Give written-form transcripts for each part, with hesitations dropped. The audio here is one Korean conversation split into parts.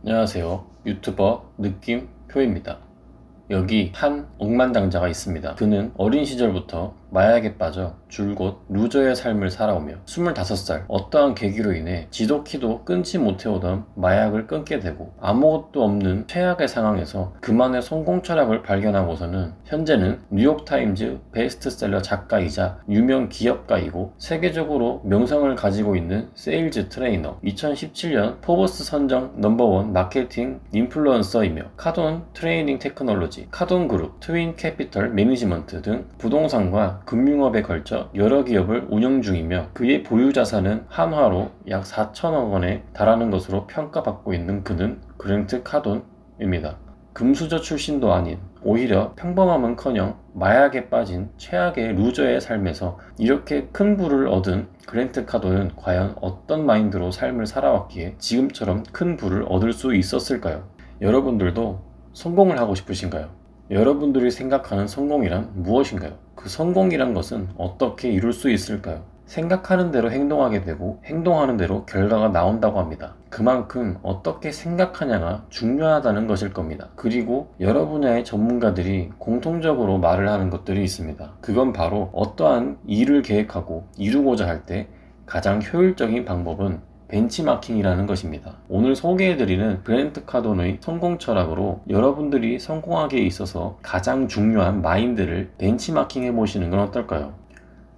안녕하세요. 유튜버 느낌표입니다. 여기 한 억만장자가 있습니다. 그는 어린 시절부터 마약에 빠져 줄곧 루저의 삶을 살아오며 25살 어떠한 계기로 인해 지독히도 끊지 못해오던 마약을 끊게 되고 아무것도 없는 최악의 상황에서 그만의 성공 철학을 발견하고서는 현재는 뉴욕타임즈 베스트셀러 작가이자 유명 기업가이고 세계적으로 명성을 가지고 있는 세일즈 트레이너, 2017년 포브스 선정 넘버원 마케팅 인플루언서이며 카돈 트레이닝 테크놀로지, 카돈 그룹, 트윈 캐피털 매니지먼트 등 부동산과 금융업에 걸쳐 여러 기업을 운영 중이며 그의 보유 자산은 한화로 약 4천억 원에 달하는 것으로 평가받고 있는 그는 그랜트 카돈입니다. 금수저 출신도 아닌 오히려 평범함은커녕 마약에 빠진 최악의 루저의 삶에서 이렇게 큰 부를 얻은 그랜트 카돈은 과연 어떤 마인드로 삶을 살아왔기에 지금처럼 큰 부를 얻을 수 있었을까요? 여러분들도 성공을 하고 싶으신가요? 여러분들이 생각하는 성공이란 무엇인가요? 그 성공이란 것은 어떻게 이룰 수 있을까요? 생각하는 대로 행동하게 되고 행동하는 대로 결과가 나온다고 합니다. 그만큼 어떻게 생각하냐가 중요하다는 것일 겁니다. 그리고 여러 분야의 전문가들이 공통적으로 말을 하는 것들이 있습니다. 그건 바로 어떠한 일을 계획하고 이루고자 할 때 가장 효율적인 방법은 벤치마킹이라는 것입니다. 오늘 소개해드리는 그랜트 카돈의 성공 철학으로 여러분들이 성공하기에 있어서 가장 중요한 마인드를 벤치마킹 해보시는 건 어떨까요?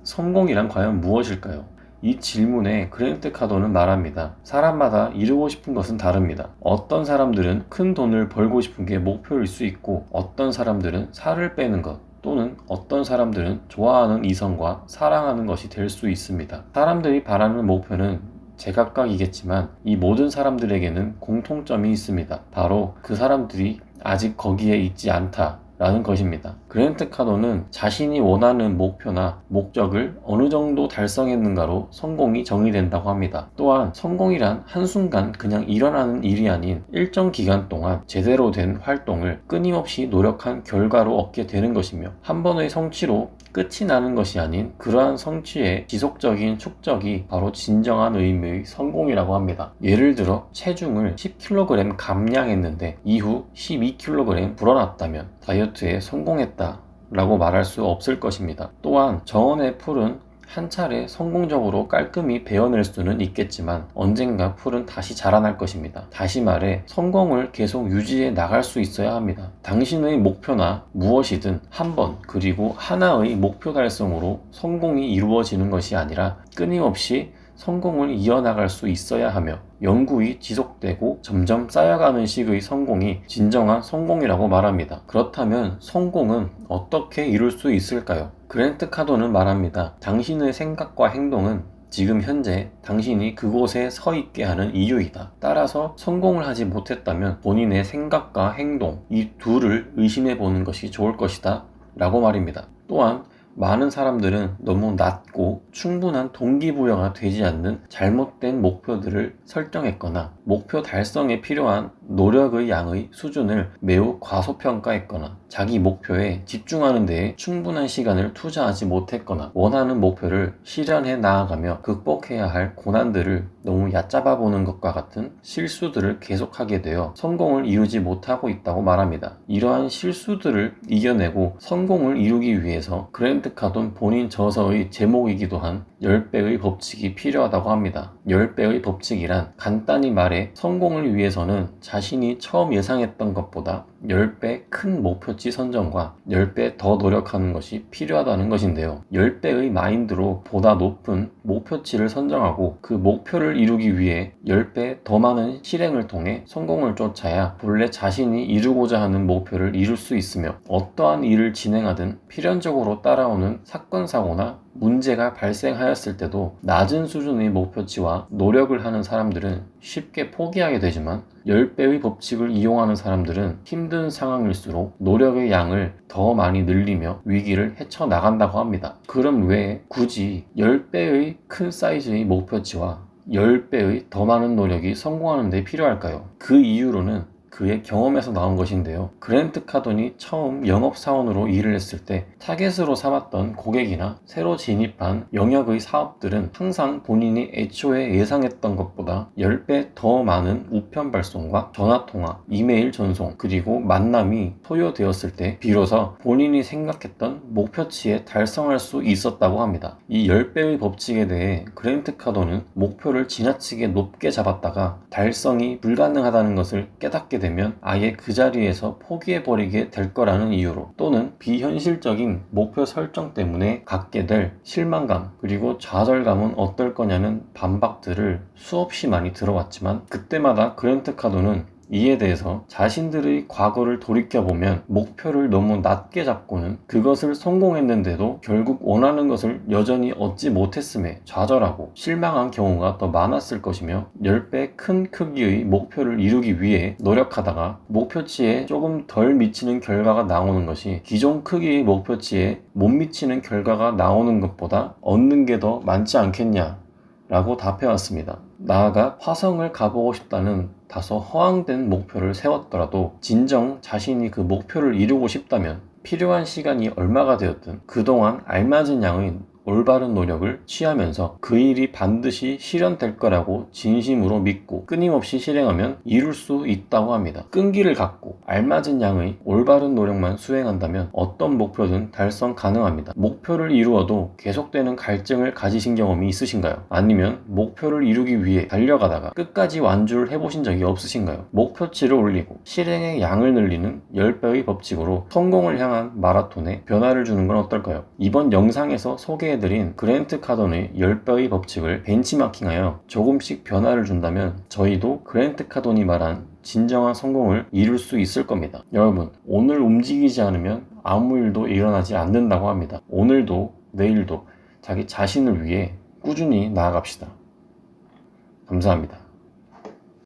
성공이란 과연 무엇일까요? 이 질문에 그랜트 카돈은 말합니다. 사람마다 이루고 싶은 것은 다릅니다. 어떤 사람들은 큰 돈을 벌고 싶은 게 목표일 수 있고 어떤 사람들은 살을 빼는 것 또는 어떤 사람들은 좋아하는 이성과 사랑하는 것이 될 수 있습니다. 사람들이 바라는 목표는 제각각이겠지만 이 모든 사람들에게는 공통점이 있습니다. 바로 그 사람들이 아직 거기에 있지 않다라는 것입니다. 그랜트 카돈은 자신이 원하는 목표나 목적을 어느 정도 달성했는가로 성공이 정의된다고 합니다. 또한 성공이란 한순간 그냥 일어나는 일이 아닌 일정 기간 동안 제대로 된 활동을 끊임없이 노력한 결과로 얻게 되는 것이며 한 번의 성취로 끝이 나는 것이 아닌 그러한 성취의 지속적인 축적이 바로 진정한 의미의 성공이라고 합니다. 예를 들어 체중을 10kg 감량했는데 이후 12kg 불어났다면 다이어트에 성공했다 라고 말할 수 없을 것입니다. 또한 정원의 풀은 한 차례 성공적으로 깔끔히 베어낼 수는 있겠지만 언젠가 풀은 다시 자라날 것입니다. 다시 말해 성공을 계속 유지해 나갈 수 있어야 합니다. 당신의 목표나 무엇이든 한 번 그리고 하나의 목표 달성으로 성공이 이루어지는 것이 아니라 끊임없이 성공을 이어나갈 수 있어야 하며 영구히 지속되고 점점 쌓여가는 식의 성공이 진정한 성공이라고 말합니다. 그렇다면 성공은 어떻게 이룰 수 있을까요? 그랜트 카돈은 말합니다. 당신의 생각과 행동은 지금 현재 당신이 그곳에 서 있게 하는 이유이다. 따라서 성공을 하지 못했다면 본인의 생각과 행동 이 둘을 의심해 보는 것이 좋을 것이다 라고 말입니다. 또한 많은 사람들은 너무 낮고 충분한 동기부여가 되지 않는 잘못된 목표들을 설정했거나 목표 달성에 필요한 노력의 양의 수준을 매우 과소평가했거나 자기 목표에 집중하는 데에 충분한 시간을 투자하지 못했거나 원하는 목표를 실현해 나아가며 극복해야 할 고난들을 너무 얕잡아 보는 것과 같은 실수들을 계속하게 되어 성공을 이루지 못하고 있다고 말합니다. 이러한 실수들을 이겨내고 성공을 이루기 위해서 그랜트 카돈 본인 저서의 제목이기도 한 10배의 법칙이 필요하다고 합니다. 10배의 법칙이란 간단히 말해 성공을 위해서는 자신이 처음 예상했던 것보다 10배 큰 목표치 선정과 10배 더 노력하는 것이 필요하다는 것인데요. 10배의 마인드로 보다 높은 목표치를 선정하고 그 목표를 이루기 위해 10배 더 많은 실행을 통해 성공을 쫓아야 본래 자신이 이루고자 하는 목표를 이룰 수 있으며 어떠한 일을 진행하든 필연적으로 따라오는 사건, 사고나 문제가 발생하였을 때도 낮은 수준의 목표치와 노력을 하는 사람들은 쉽게 포기하게 되지만 10배의 법칙을 이용하는 사람들은 힘든 상황일수록 노력의 양을 더 많이 늘리며 위기를 헤쳐나간다고 합니다. 그럼 왜 굳이 10배의 큰 사이즈의 목표치와 10배의 더 많은 노력이 성공하는 데 필요할까요? 그 이유로는 그의 경험에서 나온 것인데요. 그랜트 카돈이 처음 영업사원으로 일을 했을 때 타겟으로 삼았던 고객이나 새로 진입한 영역의 사업들은 항상 본인이 애초에 예상했던 것보다 10배 더 많은 우편 발송과 전화통화, 이메일 전송, 그리고 만남이 소요되었을 때 비로소 본인이 생각했던 목표치에 달성할 수 있었다고 합니다. 이 10배의 법칙에 대해 그랜트 카돈은 목표를 지나치게 높게 잡았다가 달성이 불가능하다는 것을 깨닫게 되면 아예 그 자리에서 포기해버리게 될 거라는 이유로, 또는 비현실적인 목표 설정 때문에 갖게 될 실망감 그리고 좌절감은 어떨 거냐는 반박들을 수없이 많이 들어왔지만, 그때마다 그랜트 카돈은 이에 대해서 자신들의 과거를 돌이켜보면 목표를 너무 낮게 잡고는 그것을 성공했는데도 결국 원하는 것을 여전히 얻지 못했음에 좌절하고 실망한 경우가 더 많았을 것이며, 10배 큰 크기의 목표를 이루기 위해 노력하다가 목표치에 조금 덜 미치는 결과가 나오는 것이 기존 크기의 목표치에 못 미치는 결과가 나오는 것보다 얻는 게 더 많지 않겠냐 라고 답해왔습니다. 나아가 화성을 가보고 싶다는 다소 허황된 목표를 세웠더라도 진정 자신이 그 목표를 이루고 싶다면 필요한 시간이 얼마가 되었든 그동안 알맞은 양의 올바른 노력을 취하면서 그 일이 반드시 실현될 거라고 진심으로 믿고 끊임없이 실행하면 이룰 수 있다고 합니다. 끈기를 갖고 알맞은 양의 올바른 노력만 수행한다면 어떤 목표든 달성 가능합니다. 목표를 이루어도 계속되는 갈증을 가지신 경험이 있으신가요? 아니면 목표를 이루기 위해 달려가다가 끝까지 완주를 해보신 적이 없으신가요? 목표치를 올리고 실행의 양을 늘리는 10배의 법칙으로 성공을 향한 마라톤에 변화를 주는 건 어떨까요? 이번 영상에서 소개해드린 그랜트 카돈의 10배의 법칙을 벤치마킹하여 조금씩 변화를 준다면 저희도 그랜트 카돈이 말한 진정한 성공을 이룰 수 있을 겁니다. 여러분, 오늘 움직이지 않으면 아무 일도 일어나지 않는다고 합니다. 오늘도 내일도 자기 자신을 위해 꾸준히 나아갑시다. 감사합니다.